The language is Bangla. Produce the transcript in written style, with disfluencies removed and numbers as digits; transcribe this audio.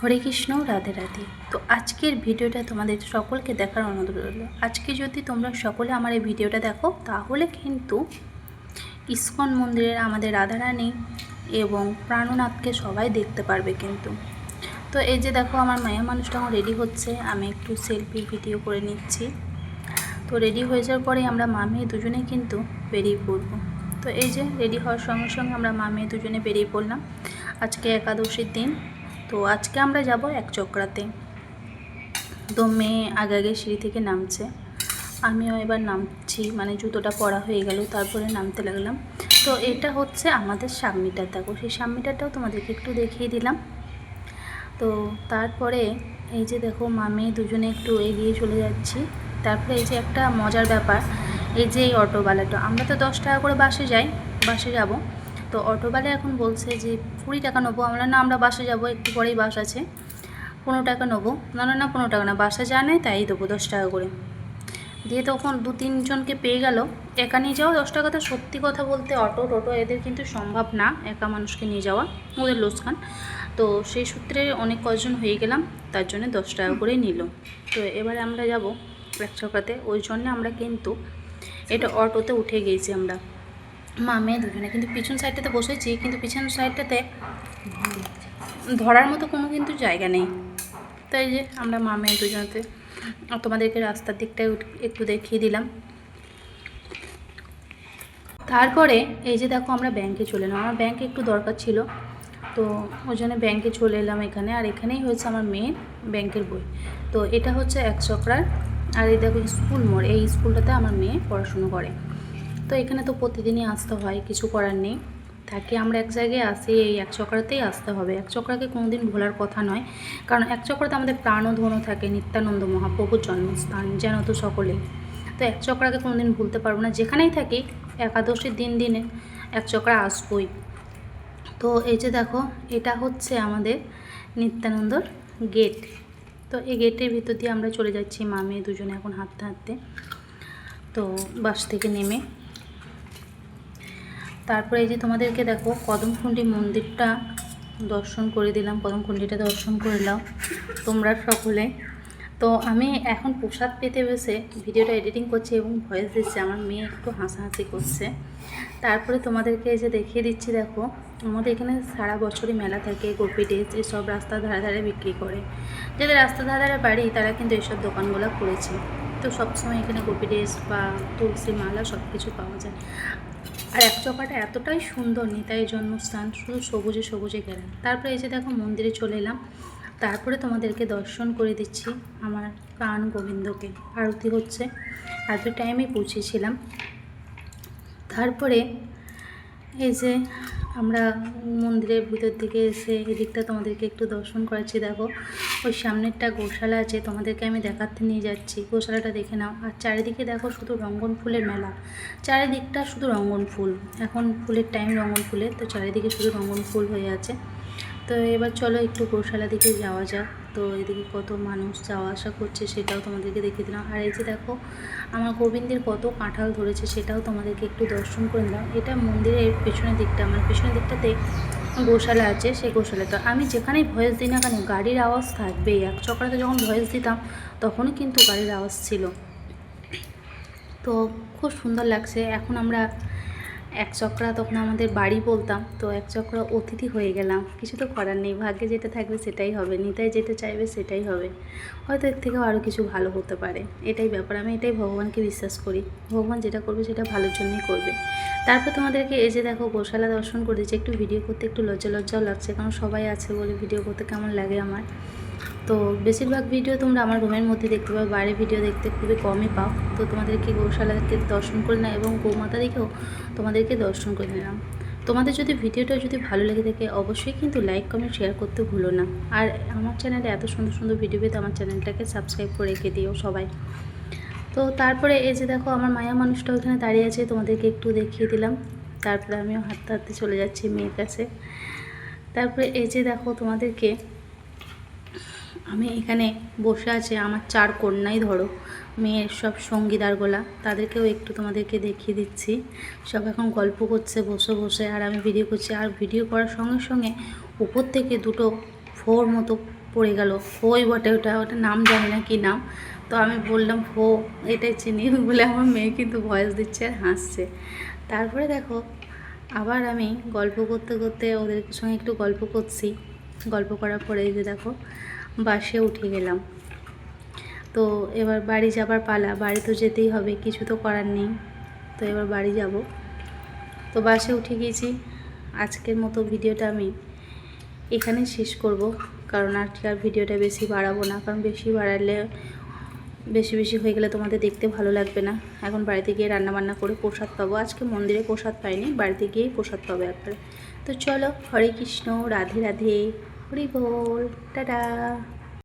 হরে কৃষ্ণ, রাধে রাধে। তো আজকের ভিডিওটা তোমাদের সকলকে দেখার অনুরোধ রইল। আজকে যদি তোমরা সকলে আমার এই ভিডিওটা দেখো তাহলে কিন্তু ইস্কন মন্দিরের আমাদের রাধারানী এবং প্রাণনাথকে সবাই দেখতে পারবে কিন্তু। তো এই যে দেখো আমার মায়া মানুষটা আমার রেডি হচ্ছে, আমি একটু সেলফি ভিডিও করে নিচ্ছি। তো রেডি হয়ে যাওয়ার পরে আমরা মা মেয়ে দুজনেই কিন্তু বেরিয়ে পড়বো। তো এই যে রেডি হওয়ার সঙ্গে সঙ্গে আমরা মা মেয়ে দুজনে বেরিয়ে পড়লাম। আজকে একাদশীর দিন। তো আজকে আমরা যাব একচক্রাতে। তো মেয়ে আগে আগে সিঁড়ি থেকে নামছে, আমিও এবার নামছি, মানে জুতোটা পরা হয়ে গেল, তারপরে নামতে লাগলাম। তো এটা হচ্ছে আমাদের সাবমিটার, দেখো সেই সাবমিটারটাও তোমাদেরকে একটু দেখিয়ে দিলাম। তো তারপরে এই যে দেখো মা মেয়ে দুজনে একটু এগিয়ে চলে যাচ্ছি। তারপরে এই যে একটা মজার ব্যাপার, এই যে এই অটোওয়ালাটা, আমরা তো 10 টাকা করে বাসে যাই, বাসে যাব। তো অটোওয়ালা এখন বলছে যে 20 টাকা নেবো। আমরা না, আমরা বাসে যাব, একটু পরেই বাস আছে, 15 টাকা নেবো। না না না, 15 টাকা না, বাসে যা নেয় তাই দেবো, 10 টাকা করে দিয়ে। তখন 2-3 জনকে পেয়ে গেল। একা নিয়ে যাওয়া 10 টাকা, তো সত্যি কথা বলতে অটো টোটো এদের কিন্তু সম্ভব না একা মানুষকে নিয়ে যাওয়া, ওদের লোকসান। তো সেই সূত্রে অনেক কজন হয়ে গেলাম, তার জন্য 10 টাকা করে নিল। তো এবারে আমরা যাব একচক্রাতে, ওই জন্য আমরা কিন্তু এটা অটোতে উঠে গিয়েছি আমরা মা মেয়ে দুজনে। কিন্তু পিছন সাইডটাতে বসেছি, কিন্তু পিছন সাইডটাতে ধরার মতো কোনো কিন্তু জায়গা নেই। তাই যে আমরা মা মেয়ে দুজনেতে তোমাদেরকে রাস্তার দিকটায় একটু দেখিয়ে দিলাম। তারপরে এই যে দেখো আমরা ব্যাংকে চলে এলাম, আমার ব্যাংকে একটু দরকার ছিল, তো ওই জন্য ব্যাংকে চলে এলাম এখানে। আর এখানেই হয়েছে আমার মেয়ের ব্যাংকের বই। তো এটা হচ্ছে একচক্রার। আর এই দেখো স্কুল মোড়, এই স্কুলটাতে আমার মেয়ে পড়াশুনো করে। তো এখানে তো প্রতিদিনই আসতে হয়, কিছু করার নেই। থাকি আমরা এক জায়গায় আসি, এই একচক্রাতেই আসতে হবে। একচক্রাকে কোনোদিন ভোলার কথা নয়, কারণ একচক্রাতে আমাদের প্রাণধন থাকে, নিত্যানন্দ মহাপ্রভুর জন্মস্থান, যেন তো সকলেই। তো একচক্রাকে কোনোদিন ভুলতে পারবো না, যেখানেই থাকি একাদশীর দিনে একচক্রা আসবই। তো এই যে দেখো এটা হচ্ছে আমাদের নিত্যানন্দর গেট। তো এই গেটের ভিতর দিয়ে আমরা চলে যাচ্ছি মা মেয়ে দুজনে এখন হাঁটতে হাঁটতে। তো বাস থেকে নেমে তারপরে এই যে তোমাদেরকে দেখো কদমকুণ্ডী মন্দিরটা দর্শন করে দিলাম, কদমকুণ্ডীটা দর্শন করে নাও তোমরা সকলে। তো আমি এখন প্রসাদ পেতে বসে ভিডিওটা এডিটিং করছি এবং ভয়েস দিচ্ছি, আমার মেয়ে একটু হাসাহাসি করছে। তারপরে তোমাদেরকে এই যে দেখিয়ে দিচ্ছি, দেখো আমাদের এখানে সারা বছরই মেলা থাকে, গোপী ড্রেস এসব রাস্তার ধারে ধারে বিক্রি করে। যাদের রাস্তার ধারে ধারে বাড়ি তারা কিন্তু এইসব দোকানগুলো করেছে। তো সবসময় এখানে গোপী ড্রেস বা তুলসী মালা সব কিছু পাওয়া যায়। আর একচক্রাটা এতটাই সুন্দর, নিতাই জন্মস্থান, শুধু সবুজে সবুজে ঘেরা। তারপরে এই যে দেখো মন্দিরে চলে এলাম। তারপরে তোমাদেরকে দর্শন করে দিচ্ছি আমার প্রাণ গোবিন্দকে, আরতি হচ্ছে, আরতি টাইমে পৌঁছেছিলাম। তারপরে এই যে আমরা মন্দিরের ভিতর দিকে এসে এদিকটা তোমাদেরকে একটু দর্শন করাচ্ছি। দেখো ওই সামনেরটা গোশালা আছে, তোমাদেরকে আমি দেখাতে নিয়ে যাচ্ছি, গোশালাটা দেখে নাও। আর চারিদিকে দেখো শুধু রঙ্গন ফুলের মেলা, চারিদিকটা শুধু রঙ্গন ফুল, এখন ফুলের টাইম রঙ্গন ফুলের, তো চারিদিকে শুধু রঙ্গন ফুল হয়ে আছে। তো এবার চলো একটু গোশালা দিকে যাওয়া যাক। তো এদিকে কত মানুষ যাওয়া আসা করছে সেটাও তোমাদেরকে দেখিয়ে দিলাম। আর এই যে দেখো আমার গোবিন্দের কত কাঁঠাল ধরেছে সেটাও তোমাদেরকে একটু দর্শন করে দিলাম। এটা মন্দিরের পেছনের দিকটা, আমার পেছনের দিকটাতে গোশালা আছে, সেই গোশালাটা আমি যেখানেই ভয়েস দিই না কেন গাড়ির আওয়াজ থাকবেই। একচক্রাতে যখন ভয়েস দিতাম তখনই কিন্তু গাড়ির আওয়াজ ছিল। তো খুব সুন্দর লাগছে। এখন আমরা একচক্রা তখন আমাদের বাড়ি বলতাম, তো একচক্রা অতিথি হয়ে গেলাম, কিছু তো করার নেই, ভাগ্যে যেটা থাকবে সেটাই হবে, নিতাই যেটা চাইবে সেটাই হবে, হয়তো এর থেকেও আরও কিছু ভালো হতে পারে, এটাই ব্যাপার। আমি এটাই ভগবানকে বিশ্বাস করি, ভগবান যেটা করবে সেটা ভালোর জন্যই করবে। তারপর তোমাদেরকে এই যে দেখো গোশালা দর্শন করে দিচ্ছি। একটু ভিডিও করতে একটু লজ্জাও লাগছে, কারণ সবাই আছে বলে ভিডিও করতে কেমন লাগে আমার। তো বেশিরভাগ ভিডিও তোমরা আমার রুমের মধ্যে দেখতে পাও, বাইরে ভিডিও দেখতে খুবই কমই পাও। তো তোমাদেরকে গোশালাকে দর্শন করে না এবং গোমাতা দেখেও তোমাদেরকে দর্শন করে নিলাম। তোমাদের যদি ভিডিওটা যদি ভালো লেগে থাকে অবশ্যই কিন্তু লাইক কমেন্ট শেয়ার করতে ভুলো না। আর আমার চ্যানেলে এত সুন্দর সুন্দর ভিডিও পেতে আমার চ্যানেলটাকে সাবস্ক্রাইব করে রেখে দিও সবাই। তো তারপরে এই যে দেখো আমার মায়া মানুষটা ওখানে দাঁড়িয়ে আছে, তোমাদেরকে একটু দেখিয়ে দিলাম। তারপরে আমিও হাঁটতে হাঁটতে চলে যাচ্ছি মেয়ের কাছে। তারপরে এই যে দেখো তোমাদেরকে আমি এখানে বসে আছে আমার 4 কন্যাই, ধরো মেয়ের সব সঙ্গীদারগুলা, তাদেরকেও একটু তোমাদেরকে দেখিয়ে দিচ্ছি। সব এখন গল্প করছে বসে বসে, আর আমি ভিডিও করছি। আর ভিডিও করার সঙ্গে সঙ্গে উপর থেকে দুটো ফোর মতো পড়ে গেল, ফোই বটে ওটা, ওটা নাম জানি না কী নাম। তো আমি বললাম ফো, এটাই চিনি বলে আমার মেয়ে কিন্তু ভয়েস দিচ্ছে আর হাসছে। তারপরে দেখো আবার আমি গল্প করতে করতে ওদের সঙ্গে একটু গল্প করছি। গল্প করার পরে এই যে দেখো বাসে উঠে গেলাম। তো এবার বাড়ি যাবার পালা, বাড়ি তো যেতেই হবে, কিছু তো করার নেই। তো এবার বাড়ি যাব। তো বাসে উঠে গিয়েছি। আজকের মতো ভিডিওটা আমি এখানেই শেষ করব, কারণ আজকে আর ভিডিওটা বেশি বাড়াবো না, কারণ বেশি বাড়ালে বেশি বেশি হয়ে গেলে তোমাদের দেখতে ভালো লাগবে না। এখন বাড়িতে গিয়ে রান্নাবান্না করে প্রসাদ পাবো। আজকে মন্দিরে প্রসাদ পাইনি, বাড়িতে গিয়েই প্রসাদ পাবো একবারে। তো চলো, হরে কৃষ্ণ, রাধে রাধে, হরি বল, টাটা।